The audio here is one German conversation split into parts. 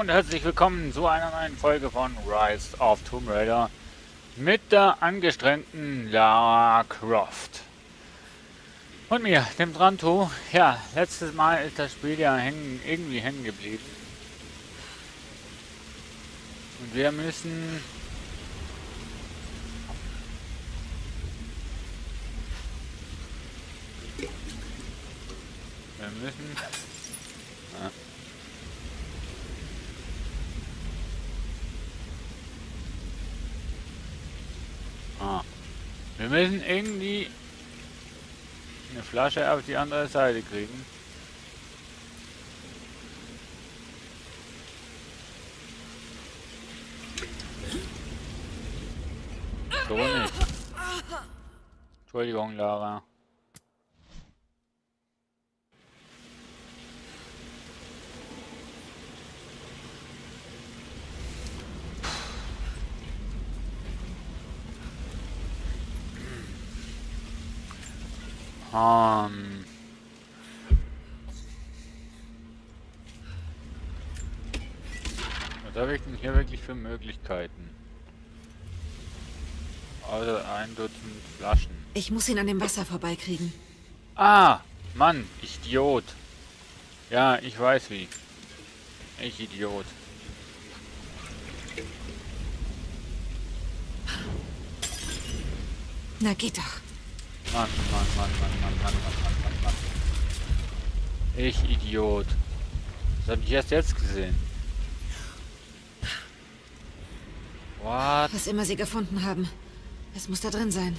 und herzlich willkommen zu einer neuen Folge von Rise of Tomb Raider mit der angestrengten Lara Croft. Und mir, dem Tranto. Ja, letztes Mal ist das Spiel ja irgendwie hängen geblieben. Und wir müssen... Ja. Wir müssen irgendwie eine Flasche auf die andere Seite kriegen. So nicht. Entschuldigung, Lara. Was habe ich denn hier wirklich für Möglichkeiten? Also ein Dutzend Flaschen. Ich muss ihn an dem Wasser vorbeikriegen. Ah, Mann, Idiot. Ja, ich weiß wie. Ich Idiot. Na geht doch. Mann. Ich Idiot. Das habe ich erst jetzt gesehen. What? Was immer sie gefunden haben. Es muss da drin sein.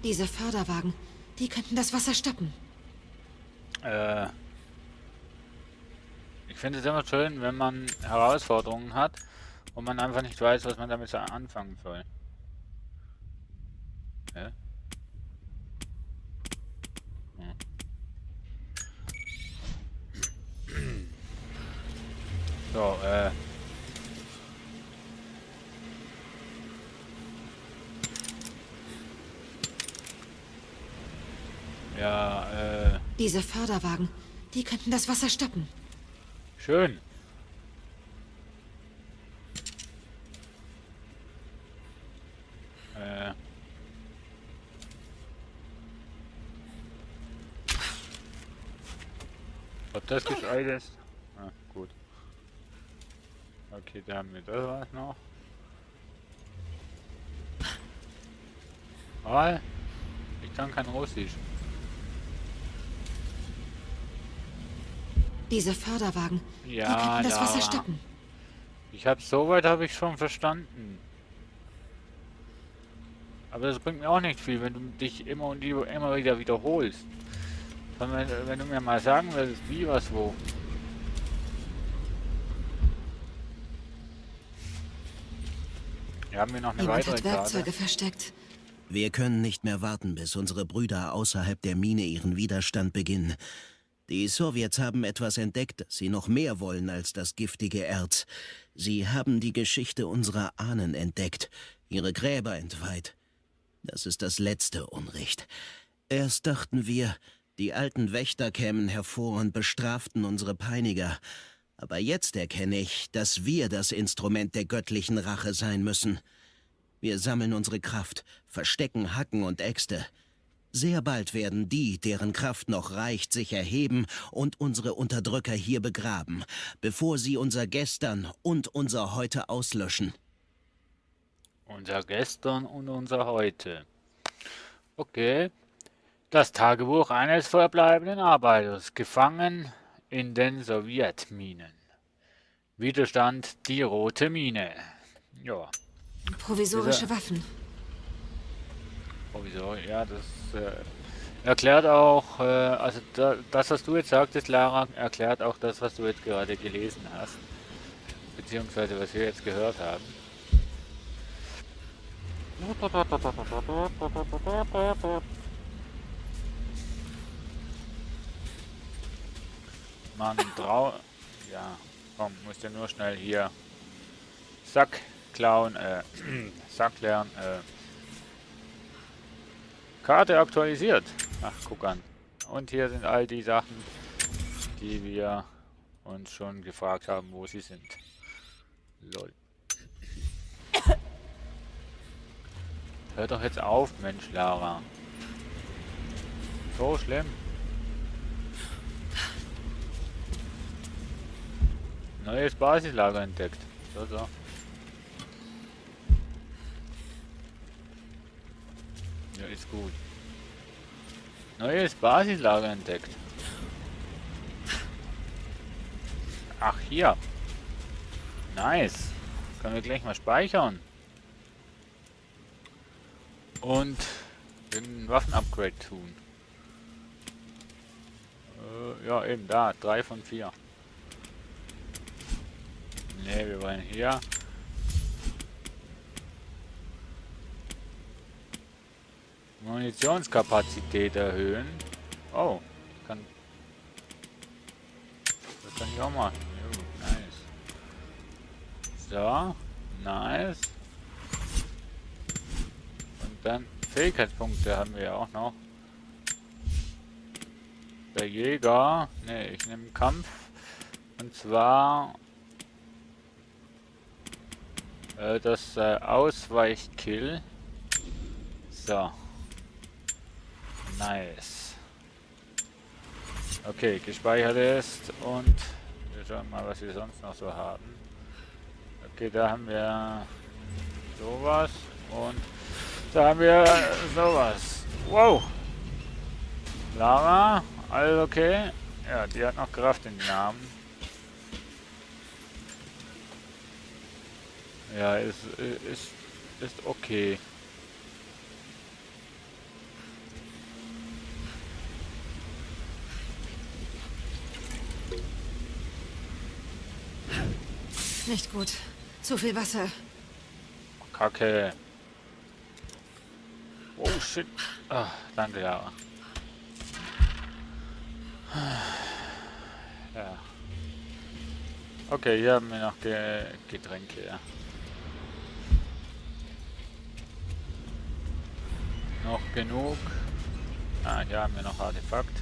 Diese Förderwagen, die könnten das Wasser stoppen. Ich finde es immer schön, wenn man Herausforderungen hat und man einfach nicht weiß, was man damit so anfangen soll. Ja? So, ja, Diese Förderwagen, die könnten das Wasser stoppen. schön. Ob das gescheit ist? Ah, gut. Okay, da haben wir das was noch. Weil ich kann kein Russisch. Diese Förderwagen, die Ja, könnten das Wasser da. stoppen. Soweit habe ich schon verstanden. Aber das bringt mir auch nicht viel, wenn du dich immer und immer wieder wiederholst. Sondern wenn du mir mal sagen würdest, wie, was, wo. Hier haben wir noch eine Jemand weitere hat Werkzeuge Karte. versteckt. Wir können nicht mehr warten, bis unsere Brüder außerhalb der Mine ihren Widerstand beginnen. Die Sowjets haben etwas entdeckt, das sie noch mehr wollen als das giftige Erz. Sie haben die Geschichte unserer Ahnen entdeckt, ihre Gräber entweiht. Das ist das letzte Unrecht. Erst dachten wir, die alten Wächter kämen hervor und bestraften unsere Peiniger. Aber jetzt erkenne ich, dass wir das Instrument der göttlichen Rache sein müssen. Wir sammeln unsere Kraft, verstecken Hacken und Äxte. Sehr bald werden die, deren Kraft noch reicht, sich erheben und unsere Unterdrücker hier begraben, bevor sie unser Gestern und unser Heute auslöschen. Unser Gestern und unser Heute. Okay. Das Tagebuch eines verbleibenden Arbeiters, gefangen in den Sowjetminen. Widerstand die rote Mine. Ja. Provisorische Waffen. Provisorisch, ja, das erklärt auch, also das, was du jetzt sagtest, Lara, erklärt auch das, was du jetzt gerade gelesen hast. Beziehungsweise, was wir jetzt gehört haben. Mann, ja, komm, musst ja nur schnell hier Sack klauen, Sack lernen, Karte aktualisiert. Ach, guck an. Und hier sind all die Sachen, die wir uns schon gefragt haben, wo sie sind. Lol. Hör doch jetzt auf, Mensch, Lara. So schlimm. Neues Basislager entdeckt. So, so. Ja, ist gut. Neues Basislager entdeckt. Ach, hier. Nice. Können wir gleich mal speichern. Und ein Waffenupgrade tun. Ja, eben da. 3 von 4. Ne, wir wollen hier. Munitionskapazität erhöhen. Oh, das kann ich auch machen. Jo, nice. So, nice. Und dann Fähigkeitspunkte haben wir ja auch noch. Der Jäger. Ne, ich nehme Kampf. Und zwar das Ausweichkill. So. Nice. Okay, gespeichert ist und wir schauen mal, was wir sonst noch so haben. Okay, da haben wir sowas und da haben wir sowas. Wow! Lara, alles okay? Ja, die hat noch Kraft in den Armen. Ja, ist okay. Nicht gut. Zu viel Wasser. Kacke. Oh shit. Ah, danke, Lara. Ja. Okay, hier haben wir noch Getränke, ja. Noch genug. Ah, hier haben wir noch Artefakt.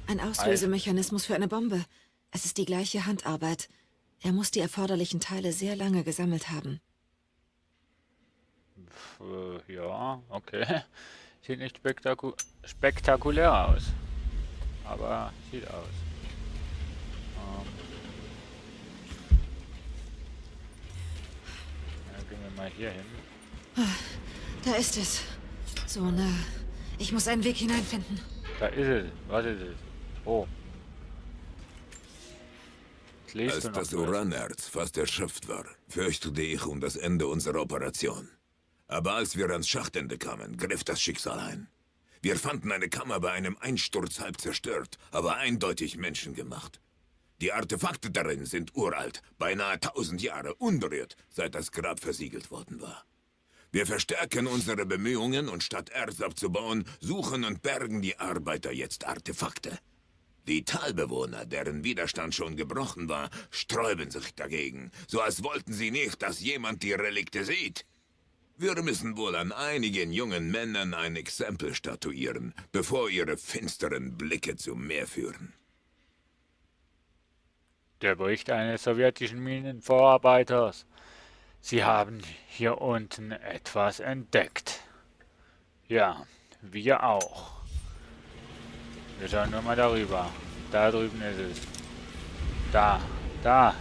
Ein Auslösemechanismus für eine Bombe. Es ist die gleiche Handarbeit. Er muss die erforderlichen Teile sehr lange gesammelt haben. Ja, okay. Sieht nicht spektakulär aus. Aber sieht aus. Ja, gehen wir mal hier hin. Da ist es. So nah. Ich muss einen Weg hineinfinden. Da ist es. Was ist es? Oh. Jetzt liest Als du noch das was. Uranerz fast erschöpft war, fürchtete ich um das Ende unserer Operation. Aber als wir ans Schachtende kamen, griff das Schicksal ein. Wir fanden eine Kammer bei einem Einsturz halb zerstört, aber eindeutig menschengemacht. Die Artefakte darin sind uralt, beinahe 1000 Jahre, unberührt, seit das Grab versiegelt worden war. Wir verstärken unsere Bemühungen und statt Erz abzubauen, suchen und bergen die Arbeiter jetzt Artefakte. Die Talbewohner, deren Widerstand schon gebrochen war, sträuben sich dagegen, so als wollten sie nicht, dass jemand die Relikte sieht. Wir müssen wohl an einigen jungen Männern ein Exempel statuieren, bevor ihre finsteren Blicke zum Meer führen. Der Bericht eines sowjetischen Minenvorarbeiters. Sie haben hier unten etwas entdeckt. Ja, wir auch. Wir schauen nur mal darüber. Da drüben ist es.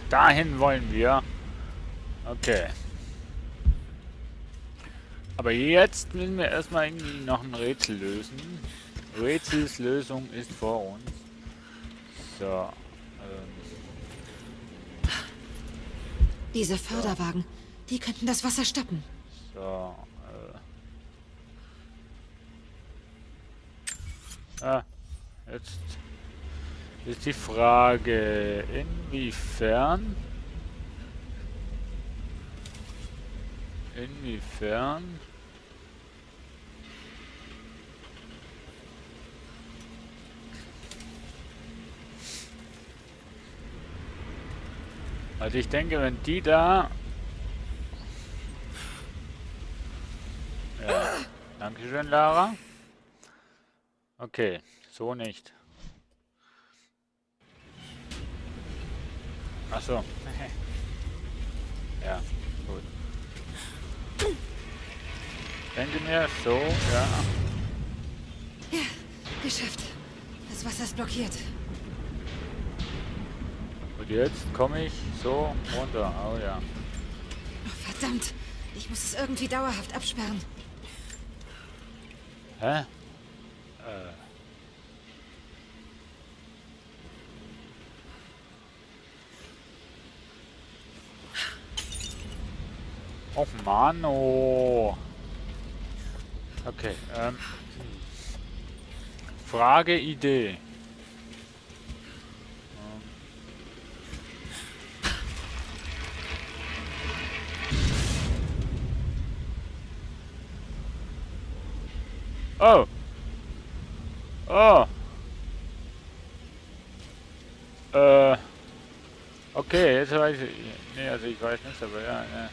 Dahin wollen wir. Okay. Aber jetzt müssen wir erstmal irgendwie noch ein Rätsel lösen. Rätselslösung ist vor uns. So. Diese Förderwagen, die könnten das Wasser stoppen. So. Jetzt ist die Frage, inwiefern also ich denke, wenn die da ja, dankeschön, Lara. Okay, so nicht. Ach so. Ja, gut. Denke mir, so, ja. Ja, geschafft. Das Wasser ist blockiert. Und jetzt komme ich so runter. Oh ja. Oh, verdammt. Ich muss es irgendwie dauerhaft absperren. Hä? Och Mano. Okay, Frage, Idee. Oh. Oh. Okay, jetzt weiß ich. Nee, also ich weiß nicht, aber ja, ja.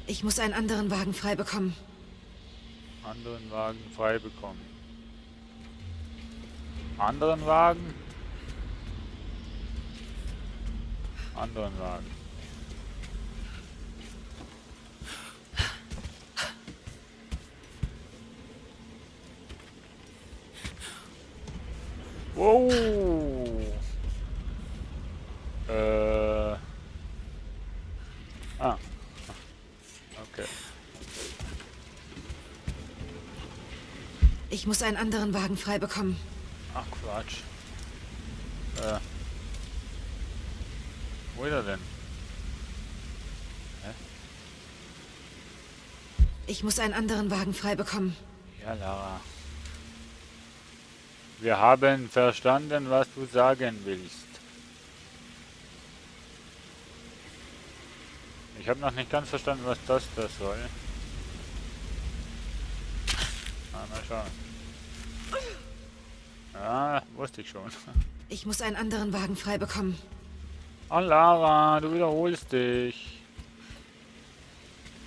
Ich muss einen anderen Wagen frei bekommen. Anderen Wagen frei bekommen. Anderen Wagen? Anderen Wagen. Wow. Ah. Okay. Ich muss einen anderen Wagen frei bekommen. Ach Quatsch. Wo ist er denn? Hä? Ich muss einen anderen Wagen frei bekommen. Ja, Lara. Wir haben verstanden, was du sagen willst. Ich habe noch nicht ganz verstanden, was das soll. Mal schauen. Ja, wusste ich schon. Ich muss einen anderen Wagen frei bekommen. Oh, Lara, du wiederholst dich.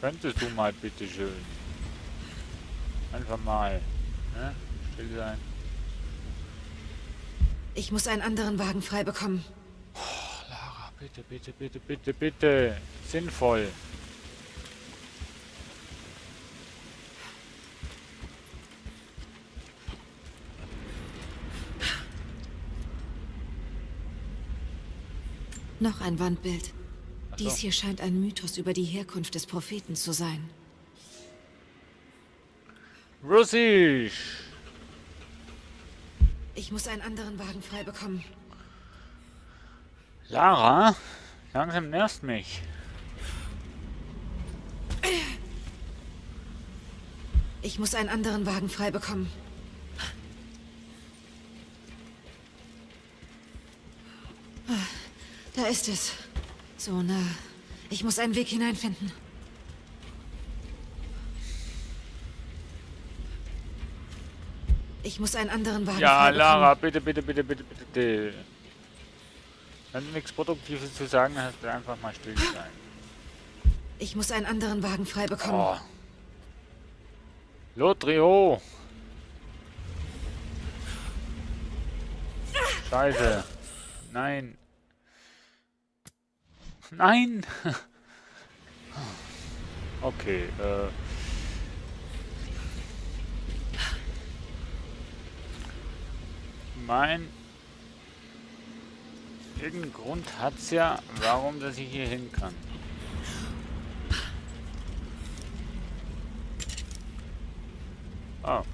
Könntest du mal bitte schön. Einfach mal. Ne? Still sein. Ich muss einen anderen Wagen frei bekommen. Oh, Lara, bitte, bitte, bitte, bitte, bitte. Sinnvoll. Noch ein Wandbild. Ach so. Dies hier scheint ein Mythos über die Herkunft des Propheten zu sein. Russisch. Ich muss einen anderen Wagen frei bekommen. Lara, langsam nervt mich. Ich muss einen anderen Wagen frei bekommen. Da ist es. So nah. Ich muss einen Weg hineinfinden. Ich muss einen anderen Wagen Ja, frei Lara, bekommen. bitte, bitte, bitte, bitte, bitte. Wenn du nichts Produktives zu sagen hast, dann einfach mal still sein. Ich muss einen anderen Wagen frei bekommen. Oh. Lotrio. Scheiße. Nein. Nein. Okay, irgendeinen Grund hat's ja, warum dass ich hier hin kann. Oh.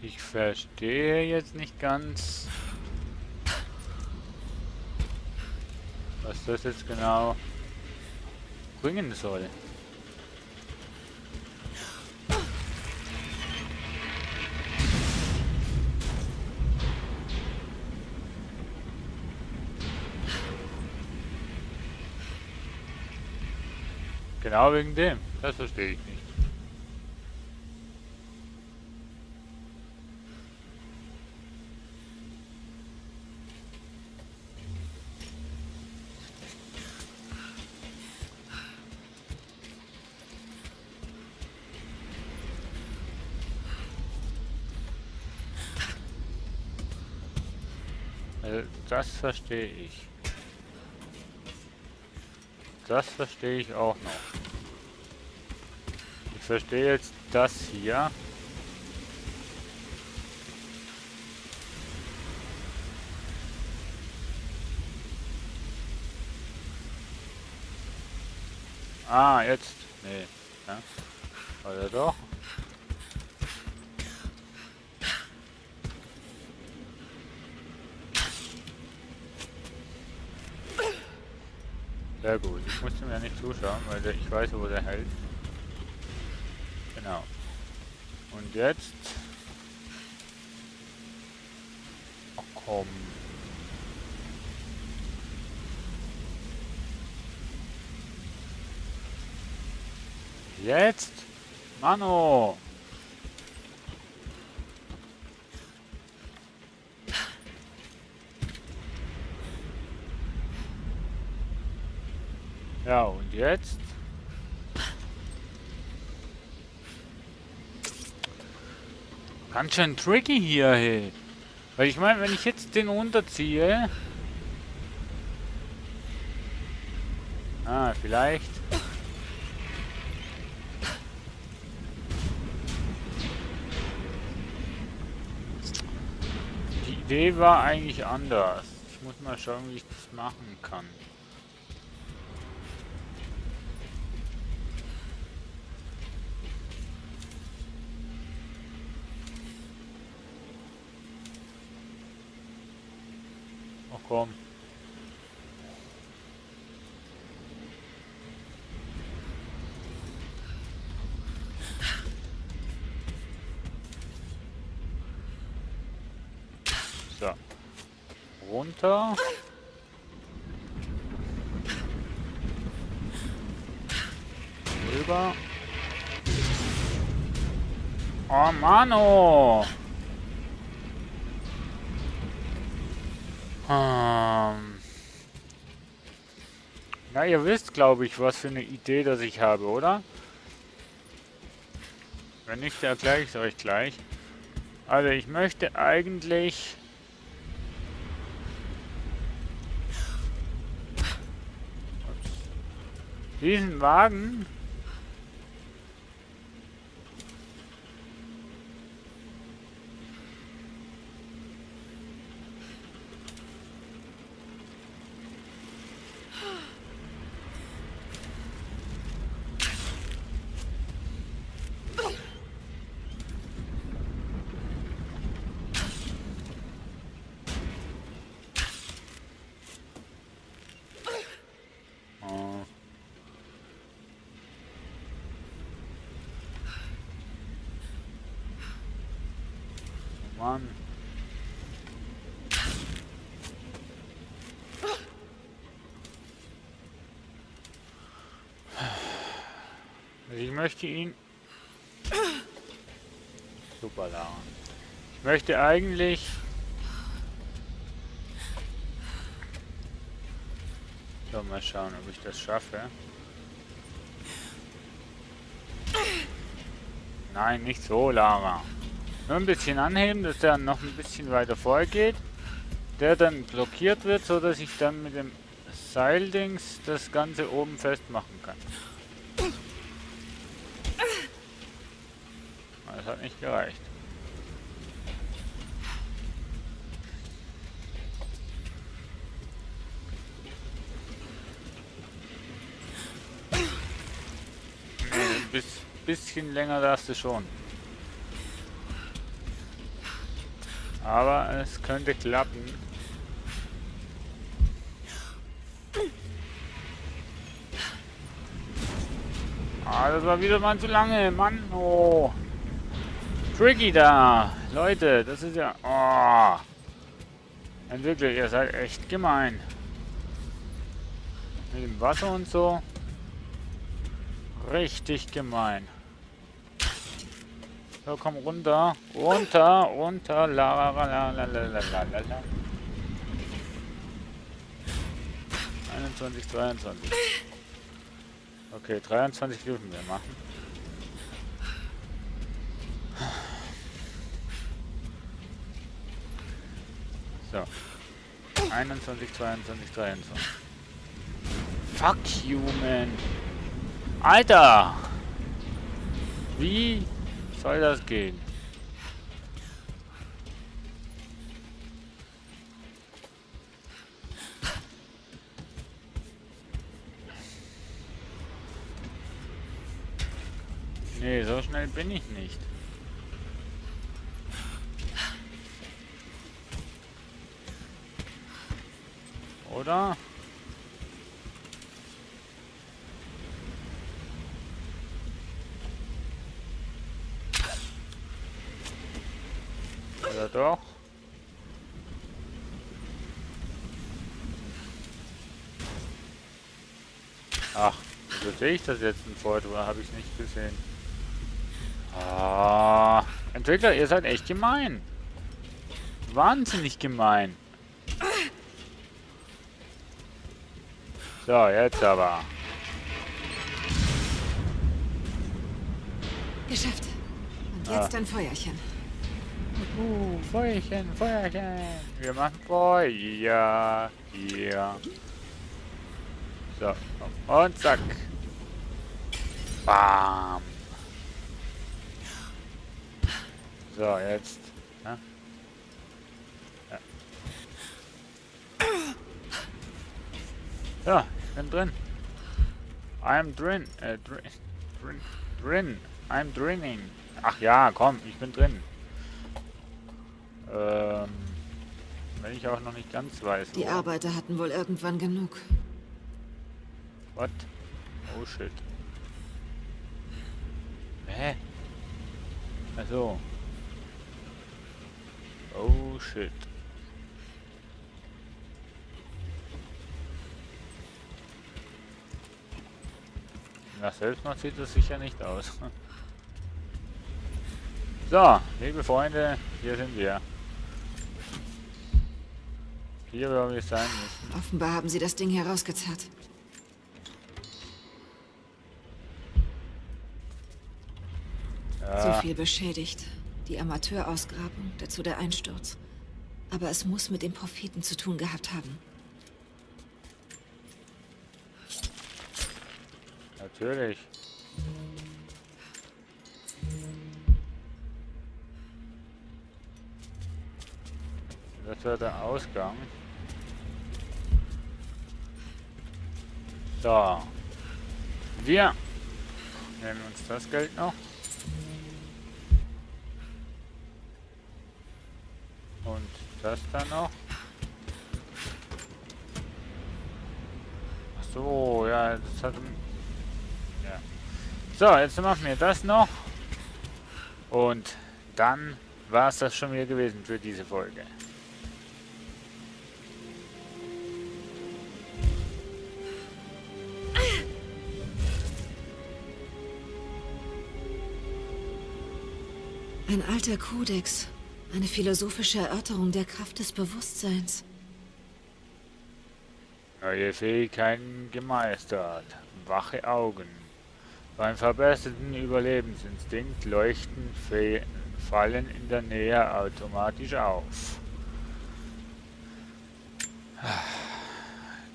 Ich verstehe jetzt nicht ganz, was das jetzt genau bringen soll. Genau wegen dem. Das verstehe ich nicht. Das verstehe ich. Das verstehe ich auch noch. Ich verstehe jetzt das hier. Ah, jetzt. Nee. Ja. Oder doch? Sehr gut. Ich musste mir nicht zuschauen, weil ich weiß, wo der hält. Genau. Und jetzt... Ach komm. Jetzt? Mano! Ja, und jetzt? Ganz schön tricky hier, hey. Weil ich meine, wenn ich jetzt den runterziehe... Ah, vielleicht... Die Idee war eigentlich anders. Ich muss mal schauen, wie ich das machen kann. Ach komm. So. Runter. Rüber. Oh, Mano! Na, ihr wisst, glaube ich, was für eine Idee das ich habe, oder? Wenn nicht, erkläre ich es euch gleich. Also, ich möchte eigentlich... diesen Wagen... Oh. Mann. Also ich möchte ihn... Super, Lara. Ich möchte eigentlich... So, mal schauen, ob ich das schaffe. Nein, nicht so, Lara. Nur ein bisschen anheben, dass der noch ein bisschen weiter vorgeht. Der dann blockiert wird, so dass ich dann mit dem Seildings das Ganze oben festmachen kann. Das hat nicht gereicht. Nee, bisschen länger darfst du schon. Aber es könnte klappen. Ah, das war wieder mal zu lange. Mann, oh. Tricky da. Leute, das ist ja... Oh. Wirklich, ihr seid echt gemein. Mit dem Wasser und so. Richtig gemein. So, komm runter. Runter, runter. La la la la la la la la. 21, 22. Okay, 23 dürfen wir machen. So. 21, 22, 23. Fuck you, man. Alter! Wie soll das gehen? Nee, so schnell bin ich nicht. Oder? Oder doch? Ach, wieso sehe ich das jetzt im Foto? Oder habe ich es nicht gesehen? Ah, Entwickler, ihr seid echt gemein. Wahnsinnig gemein. So, jetzt aber. Geschafft. Und jetzt ein Feuerchen. Feuerchen, Feuerchen. Wir machen Feuer hier. So, und zack. Bam. So, jetzt. Ja. Ja. So, ich bin drin. I'm drin. Drin. I'm drinning. Ach ja, komm, ich bin drin. Wenn ich auch noch nicht ganz weiß. Die Arbeiter hatten wohl irgendwann genug. What? Oh shit. Hä? Also. Oh shit. Nach Selbstmord sieht das sicher nicht aus. So, liebe Freunde, hier sind wir. Hier, wo wir sein müssen. Offenbar haben sie das Ding herausgezerrt. Ja. So viel beschädigt. Die Amateurausgrabung, dazu der Einsturz. Aber es muss mit dem Propheten zu tun gehabt haben. Natürlich. Das wäre der Ausgang. So. Wir nehmen uns das Geld noch. Und das dann noch. Ach so, ja, das hat... Ja. So, jetzt machen wir das noch. Und dann war es das schon wieder gewesen für diese Folge. Ein alter Kodex. Eine philosophische Erörterung der Kraft des Bewusstseins. Neue Fähigkeiten gemeistert. Wache Augen. Beim verbesserten Überlebensinstinkt leuchten Fallen in der Nähe automatisch auf.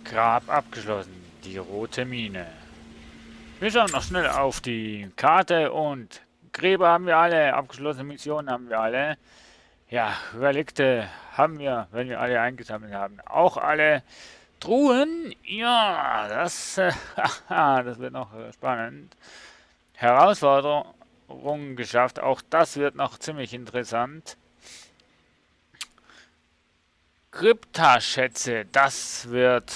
Grab abgeschlossen. Die rote Mine. Wir schauen noch schnell auf die Karte und Gräber haben wir alle. Abgeschlossene Missionen haben wir alle. Ja, Relikte haben wir, wenn wir alle eingesammelt haben, auch alle. Truhen, ja, das wird noch spannend. Herausforderungen geschafft, auch das wird noch ziemlich interessant. Kryptaschätze, das wird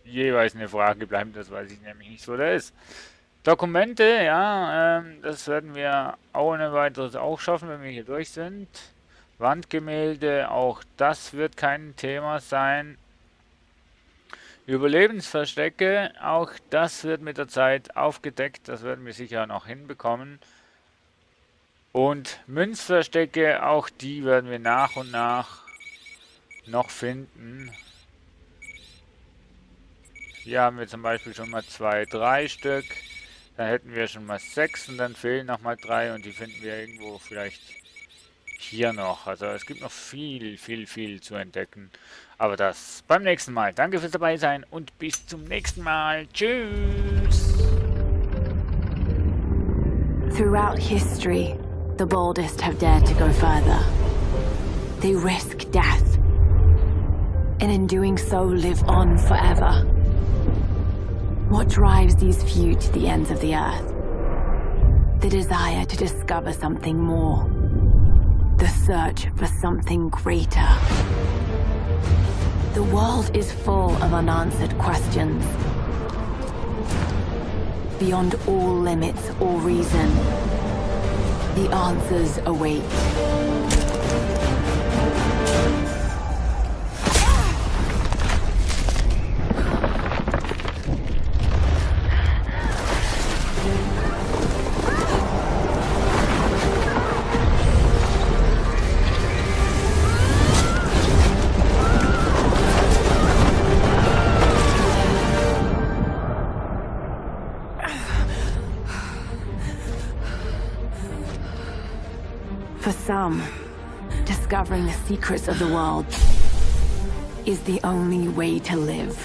jeweils eine Frage bleiben, das weiß ich nämlich nicht, wo der ist. Dokumente, ja, das werden wir ohne weiteres auch schaffen, wenn wir hier durch sind. Wandgemälde, auch das wird kein Thema sein. Überlebensverstecke, auch das wird mit der Zeit aufgedeckt, das werden wir sicher noch hinbekommen. Und Münzverstecke, auch die werden wir nach und nach noch finden. Hier haben wir zum Beispiel schon mal 2, 3 Stück. Dann hätten wir schon mal 6 und dann fehlen noch mal 3 und die finden wir irgendwo vielleicht hier noch. Also es gibt noch viel zu entdecken. Aber das beim nächsten Mal. Danke fürs dabei sein und bis zum nächsten Mal. Tschüss. Throughout history, the boldest have dared to go further. They risk death, and in doing so live on forever. What drives these few to the ends of the earth? The desire to discover something more. The search for something greater. The world is full of unanswered questions. Beyond all limits or reason, the answers await. For some, discovering the secrets of the world is the only way to live.